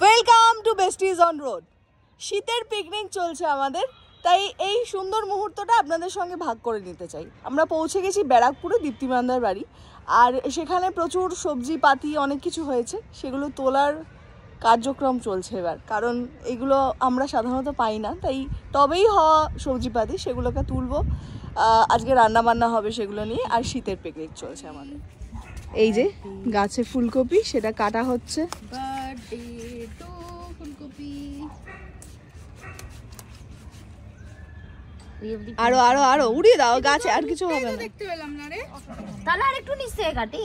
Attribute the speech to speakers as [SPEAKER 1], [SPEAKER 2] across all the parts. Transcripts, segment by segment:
[SPEAKER 1] Welcome to besties on road. শীতের picnic চলছে আমাদের, তাই এই সুন্দর মুহূর্তটা আপনাদের সঙ্গে ভাগ করে নিতে চাই। আমরা পৌঁছে গেছি ব্যারাকপুরে দীপ্তিমানদার বাড়ি, আর সেখানে প্রচুর সবজি পাতি অনেক কিছু হয়েছে, সেগুলো তোলার কার্যক্রম চলছে এবার। কারণ এগুলো আমরা সাধারণত পাই না, তাই তবেই হওয়া সবজিপাতি সেগুলোকে তুলবো। আজকে রান্না বান্না হবে সেগুলো নিয়ে, আর শীতের পিকনিক চলছে আমাদের। এই যে গাছে ফুলকপি, সেটা কাটা হচ্ছে। আরো আরো আরো উড়িয়ে দাও গাছে, আর কিছু হবে না।
[SPEAKER 2] দেখতে পেলাম না রে,
[SPEAKER 3] তাহলে আর একটু নিচে কাটি।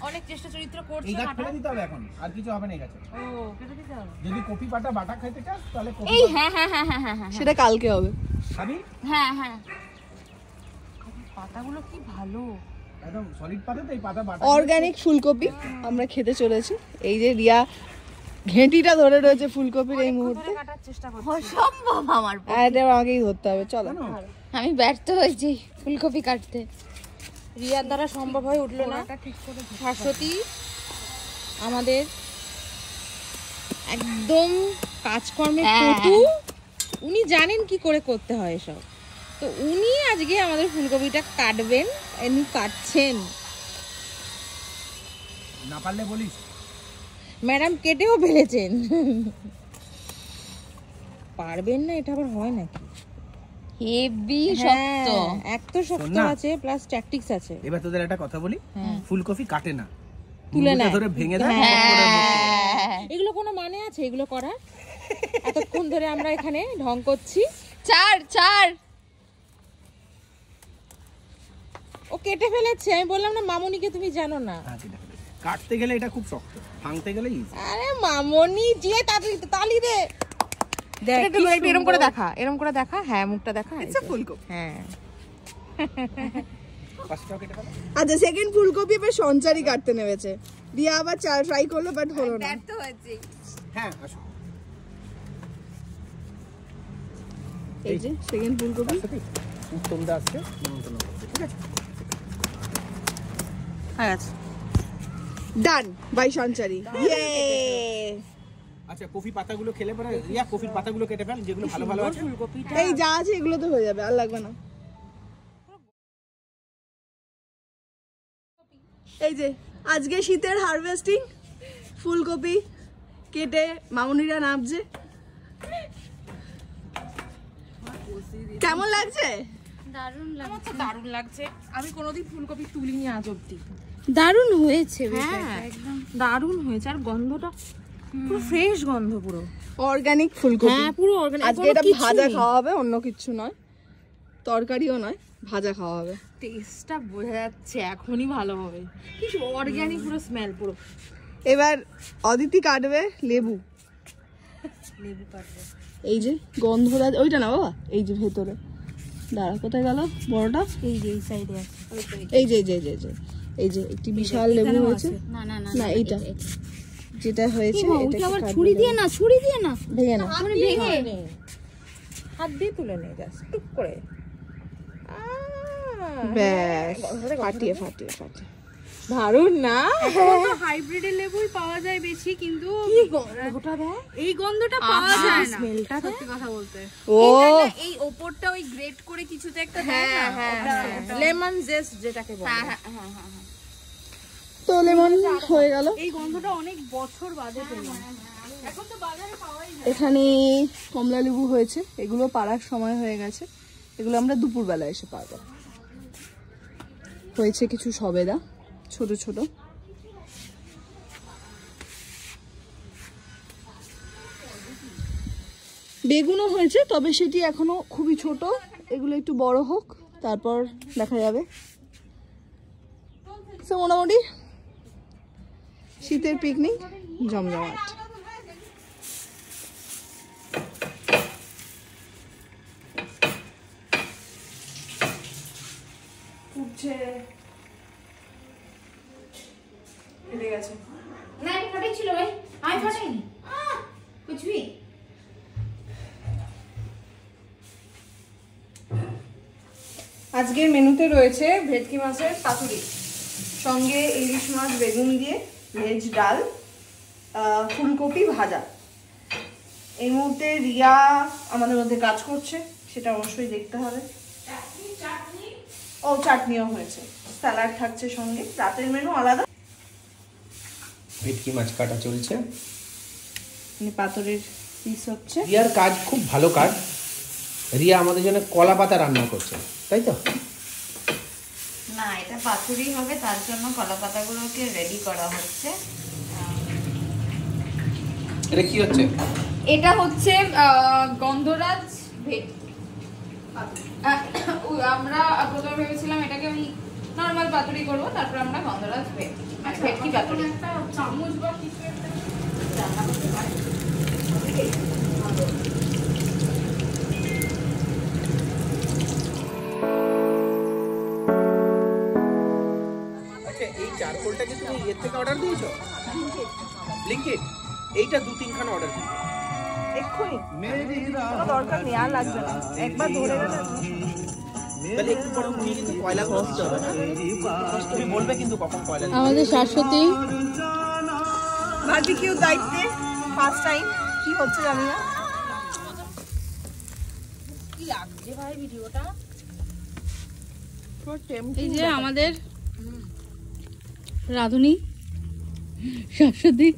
[SPEAKER 2] অনেক চেষ্টা চরিত্র করছে,
[SPEAKER 4] এই গাছ ফেলে দিতে হবে এখন, আর কিছু হবে না এই গাছে।
[SPEAKER 2] ও কেটে দিতে হবে।
[SPEAKER 4] যদি কপি পাতা বাটা খাইতে চাস তাহলে কপি
[SPEAKER 3] এই হ্যাঁ হ্যাঁ হ্যাঁ হ্যাঁ হ্যাঁ
[SPEAKER 1] সেটা কালকে হবে।
[SPEAKER 4] খাবি।
[SPEAKER 3] হ্যাঁ হ্যাঁ
[SPEAKER 2] পাতাগুলো কি ভালো,
[SPEAKER 4] একদম সলিড পাতা, তো এই পাতা বাটা
[SPEAKER 1] অর্গানিক ফুলকপি আমরা খেতে চলেছি। এই যে রিয়া ঘেঁটিটা ধরে রয়েছে ফুলকপির এই মুহূর্তে।
[SPEAKER 2] কাটার চেষ্টা করছি।
[SPEAKER 3] অসম্ভব আমার পক্ষে।
[SPEAKER 1] এটা আমাকেই ধরতে হবে, চলো।
[SPEAKER 3] আমি ব্যর্থ হয়েছি ফুলকপি কাটতে।
[SPEAKER 2] রিয়ার দ্বারা সম্ভব হয়ে উঠলো না। শাশ্বতী আমাদের একদম কাজকর্মে পটু, উনি জানেন কি করে করতে হয় এসব। তো উনি আজকে আমাদের ফুলকপিটা কাটবেন, উনি কাটছেন।
[SPEAKER 4] না পারলে বলিস।
[SPEAKER 2] ম্যাডাম কেটেও ফেলেছেন। পারবেন না, এটা আবার হয় নাকি?
[SPEAKER 3] হেভি শক্ত।
[SPEAKER 2] এক তো শক্ত আছে, প্লাস ট্যাকটিক্স আছে।
[SPEAKER 4] এবার তোদের একটা কথা বলি, ফুলকপি কাটে না,
[SPEAKER 2] তুলে নেয়,
[SPEAKER 4] ধরে ভেঙে দেয়।
[SPEAKER 2] এগুলো কোনো মানে আছে এগুলো করার? এতক্ষণ ধরে আমরা এখানে ঢং করছি।
[SPEAKER 3] চার চার
[SPEAKER 2] ও কেটে ফেলেছে, আমি বললাম না মামুনিকে তুমি জানো না।
[SPEAKER 4] কাটতে গেলে এটা খুব শক্ত, ভাঙতে গেলে ইজি।
[SPEAKER 2] আরে মামুনি যে তালি দে, দেখ এরকম করে দেখা, এরকম করে দেখা। হ্যাঁ মুখটা দেখা,
[SPEAKER 1] ফুলকপি।
[SPEAKER 2] হ্যাঁ
[SPEAKER 1] আচ্ছা, সেকেন্ড ফুলকপি এবার সঞ্চারী কাটতে নেমেছে। রিয়া আবার ট্রাই করলো, বাট হলো না।
[SPEAKER 4] হ্যাঁ আসো।
[SPEAKER 1] এই যে সেকেন্ড ফুলকপি।
[SPEAKER 4] উত্তম দা আজকে নিমন্ত্রণ করছে, ঠিক আছে?
[SPEAKER 1] হ্যাঁ ডান বাই সঞ্চারী। ইয়ে।
[SPEAKER 4] আচ্ছা, কফি পাতাগুলো খেলে পরে রিয়া কফির পাতাগুলো কেটে ফেল, যেগুলো ভালো ভালো আছে।
[SPEAKER 2] ফুলকপিটা
[SPEAKER 1] এই যা আছে এগুলো তো হয়ে যাবে, আর লাগবে না। এই যে আজকে শীতের হারভেস্টিং, ফুলকপি কেটে মামুনিরা নামছে। কেমন লাগছে?
[SPEAKER 3] দারুণ
[SPEAKER 2] আমার তো দারুণ লাগছে। আমি কোনোদিন ফুলকপি তুলিনি আজ অব্দি।
[SPEAKER 3] দারুণ হয়েছে,
[SPEAKER 2] হ্যাঁ একদম দারুণ হয়েছে, আর গন্ধটা পুরো ফ্রেশ গন্ধ, পুরো
[SPEAKER 1] অর্গানিক ফুলকপি।
[SPEAKER 2] হ্যাঁ পুরো অর্গানিক।
[SPEAKER 1] আজকে এটা ভাজা খাওয়া হবে, অন্য কিছু নয়, তরকারিও নয়, ভাজা খাওয়া হবে।
[SPEAKER 2] টেস্টটা বোঝা যাচ্ছে এখনই ভালো হবে, কিছু অর্গানিক পুরো স্মেল পুরো।
[SPEAKER 1] এবার অদিতি কাটবে লেবু।
[SPEAKER 2] লেবু কাটবে।
[SPEAKER 1] এই যে গন্ধটা ওইটা না বাবা, এই যে ভেতরে দাঁড়া, কোথায় গেল বড়টা?
[SPEAKER 2] এই যে এই সাইডে আছে,
[SPEAKER 1] এই যে এই যে এই যে এই যে একটি বিশাল লেবু হয়েছে।
[SPEAKER 3] না না না
[SPEAKER 1] না এইটা যেটা হয়েছে, এটা
[SPEAKER 3] আবার ছুরি দিয়ে না, ছুরি দিয়ে না,
[SPEAKER 1] ভেঙে না,
[SPEAKER 3] মানে ভেঙে
[SPEAKER 2] হাত দিয়ে তুলে নে জাস্ট টুক করে।
[SPEAKER 1] ব্যাস ফাটিয়ে ফাটিয়ে ফাটিয়ে।
[SPEAKER 2] দারুণ না?
[SPEAKER 5] হাইব্রিডের লেবুই পাওয়া যায় বেশি, কিন্তু
[SPEAKER 2] কি গন্ধটা দেয়,
[SPEAKER 5] এই গন্ধটা পাওয়া যায় না
[SPEAKER 2] স্মেলটা
[SPEAKER 5] সত্যি কথা বলতে।
[SPEAKER 1] ও
[SPEAKER 5] এই ওপরটা ওই গ্রেট করে কিছুতে একটা দেয় না,
[SPEAKER 2] লেমন জেস্ট যেটাকে বলে।
[SPEAKER 1] তো লেমন হয়ে গেল।
[SPEAKER 5] এই গন্ধটা অনেক বছর বাদে পেলাম। এখন তো বাজারে পাওয়াই যায়।
[SPEAKER 1] এখানে কমলা লেবু হয়েছে, এগুলো পাড়ার সময় হয়ে গেছে, এগুলো আমরা দুপুরবেলা এসে পারবো। হয়েছে কিছু সবেদা ছোট ছোট। বেগুনও হয়েছে, তবে সেটি এখনো খুবই ছোট, এগুলো একটু বড় হোক তারপর দেখা যাবে। তো মোটামুটি শীতের পিকনিক জমজমাট। উঠছে এদিকে গেছে
[SPEAKER 3] না, এটা ফাটাই ছিল ভাই, আমি ফাটাইনি कुछ भी।
[SPEAKER 1] আজকের মেনুতে রয়েছে ভেটকি মাছের পাতুরি, সঙ্গে ইলিশ মাছ বেগুন দিয়ে ভেজ ডাল, ফুলকপি ভাজা। এই মুহূর্তে রিয়া আমাদের মধ্যে কাজ করছে, সেটা অবশ্যই দেখতে হবে। ও চাটনিও হয়েছে, স্যালাড থাকছে সঙ্গে, রাতের মেনু আলাদা।
[SPEAKER 4] ভেটকি মাছ কাটা চলছে,
[SPEAKER 1] পাথরের পিস হচ্ছে।
[SPEAKER 4] রিয়ার কাজ খুব ভালো কাজ। রিয়া আমাদের জন্য কলা পাতা রান্না করছে, তাই তো?
[SPEAKER 6] না, এটা পাতুরি হবে, তার জন্য কলা পাতাগুলোকে রেডি করা হচ্ছে।
[SPEAKER 4] এটা কি হচ্ছে?
[SPEAKER 6] এটা হচ্ছে গন্ধরাজ ভেটকি। আমরা প্রথমে ভেবেছিলাম এটাকে আমি নর্মাল পাতুরি করবো, তারপর আমরা গন্ধরাজ ভেটকি পাতুরি।
[SPEAKER 5] একটা চামচ বা কিছু একটা রান্না করতে পারি।
[SPEAKER 4] আচ্ছা, এই চারকোলটা কি তুমি এর থেকে অর্ডার দিয়েছো? ব্লিঙ্কিট। এইটা 2-3 অর্ডার দিই
[SPEAKER 1] এক্ষুনি, কোনো দরকার নেই, আর লাগবে না, একবার ধরে গেলে।
[SPEAKER 4] তাহলে একটু পরে উনি কিন্তু কয়লা করতে হবে না, তুমি বলবে কিন্তু কখন কয়লা দিতে।
[SPEAKER 2] আমাদের শাশ্বতী
[SPEAKER 1] বারবিকিউ দায়িত্বে ফার্স্ট টাইম, কি হচ্ছে জানি না।
[SPEAKER 2] কি লাগছে ভাই ভিডিওটা? এই যে আমাদের রাধুনী শাশ্বতী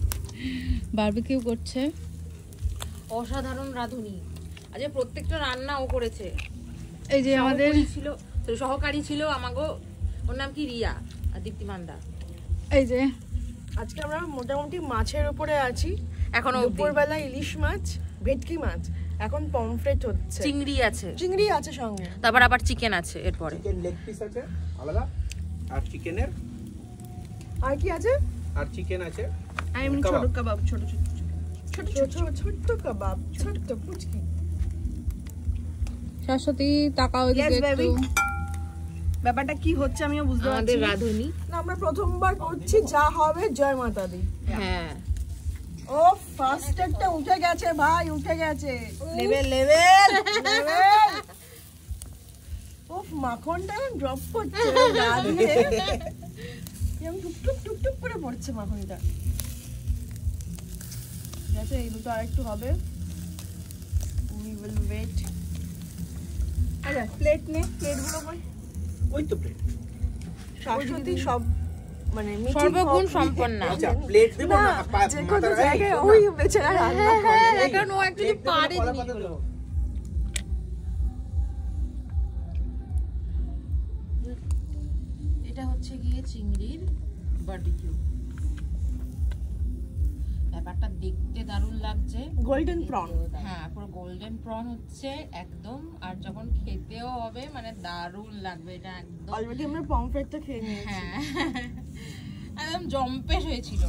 [SPEAKER 2] বারবিকিউ করছে।
[SPEAKER 6] অসাধারণ রাঁধুনি, আজ প্রত্যেকটা রান্না ও করেছে।
[SPEAKER 2] এই যে আমাদের
[SPEAKER 6] সহকারী ছিল আমাগো, ওর নাম কি রিয়া আর দীপ্তিমানদা।
[SPEAKER 2] এই যে
[SPEAKER 1] আজকে আমরা মোটামুটি মাছের উপরে আছি।
[SPEAKER 6] এখন
[SPEAKER 1] দুপুরবেলা ইলিশ মাছ, ভেটকি মাছ, এখন পমফ্রেট হচ্ছে,
[SPEAKER 6] চিংড়ি আছে,
[SPEAKER 1] চিংড়ি আছে সঙ্গে,
[SPEAKER 6] তারপর আবার চিকেন আছে এরপরে।
[SPEAKER 4] চিকেন লেগ পিস আছে আলাদা, আর চিকেনের,
[SPEAKER 1] আর কি আছে?
[SPEAKER 4] আর চিকেন আছে,
[SPEAKER 1] আর এমনি ছোট কাবাব, ছোট ছোট ছোট ছোট ছোট কাবাব, ছোট পুচকি।
[SPEAKER 2] শাশ্বতী তাকাও এদিকে একটু।
[SPEAKER 1] ব্যাপারটা কি হচ্ছে আমিও বুঝতে পারছি
[SPEAKER 6] আমাদের
[SPEAKER 1] না।
[SPEAKER 6] রাঁধুনি,
[SPEAKER 1] না, আমরা প্রথমবার করছি, যা হবে জয় মাতা দি।
[SPEAKER 6] হ্যাঁ
[SPEAKER 1] ও ফার্স্ট একটা উঠে গেছে ভাই, উঠে গেছে, লেভেল লেভেল লেভেল। ওফ, মাখনটা এখন ড্রপ করছে, রাধে এরকম টুকটুক টুকটুক করে পড়ছে মাখনটা। ঠিক আছে, এই দুটো আরেকটু হবে, উই উইল ওয়েট। আচ্ছা, প্লেট নে, প্লেটগুলো কই?
[SPEAKER 4] ওই তো প্লেট।
[SPEAKER 1] শাশ্বতী সব মানে
[SPEAKER 6] সর্বগুণ সম্পন্ন।
[SPEAKER 4] আচ্ছা, প্লেট দেবো না,
[SPEAKER 1] যে কোনো জায়গায় ওই বেচারা রান্না করে।
[SPEAKER 6] কারণ ও অ্যাকচুয়ালি পারে
[SPEAKER 4] জিনিসগুলো।
[SPEAKER 6] এটা হচ্ছে গিয়ে চিংড়ির বারবিকিউ। ব্যাপারটা দেখতে দারুণ লাগছে,
[SPEAKER 1] গোল্ডেন প্রন।
[SPEAKER 6] হ্যাঁ পুরো গোল্ডেন প্রন হচ্ছে একদম, আর যখন খেতেও হবে মানে দারুণ লাগবে এটা একদম।
[SPEAKER 1] অলরেডি আমরা পমফ্রেটটা খেয়ে নিয়েছি।
[SPEAKER 6] হ্যাঁ একদম জম্পেশ হয়েছিল।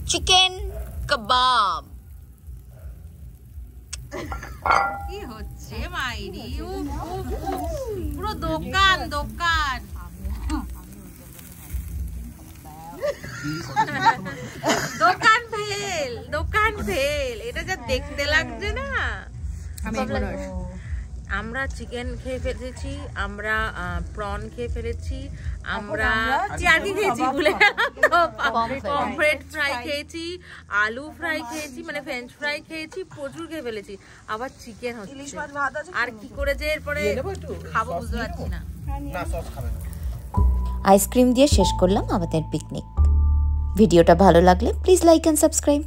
[SPEAKER 1] চিকেন কাবাব
[SPEAKER 6] কি হচ্ছে মাইরি, পুরো দোকান দোকান। দোকান ফেল, দোকান ফেল। এটা যা দেখতে লাগছে না। আমরা চিকেন খেয়ে ফেলেছি, আমরা প্রন খেয়ে ফেলেছি, আমরা চারকি খেয়েছি, ভুলে পমফ্রেট ফ্রাই খেয়েছি, আলু ফ্রাই খেয়েছি, মানে ফ্রেঞ্চ ফ্রাই খেয়েছি, প্রচুর খেয়ে ফেলেছি, আবার চিকেন হচ্ছে। আর কি করে যে এরপরে খাবো বুঝতে পারছি না।
[SPEAKER 7] আইসক্রিম দিয়ে শেষ করলাম আমাদের পিকনিক। ভিডিওটা ভালো লাগলে প্লিজ লাইক এন্ড সাবস্ক্রাইব।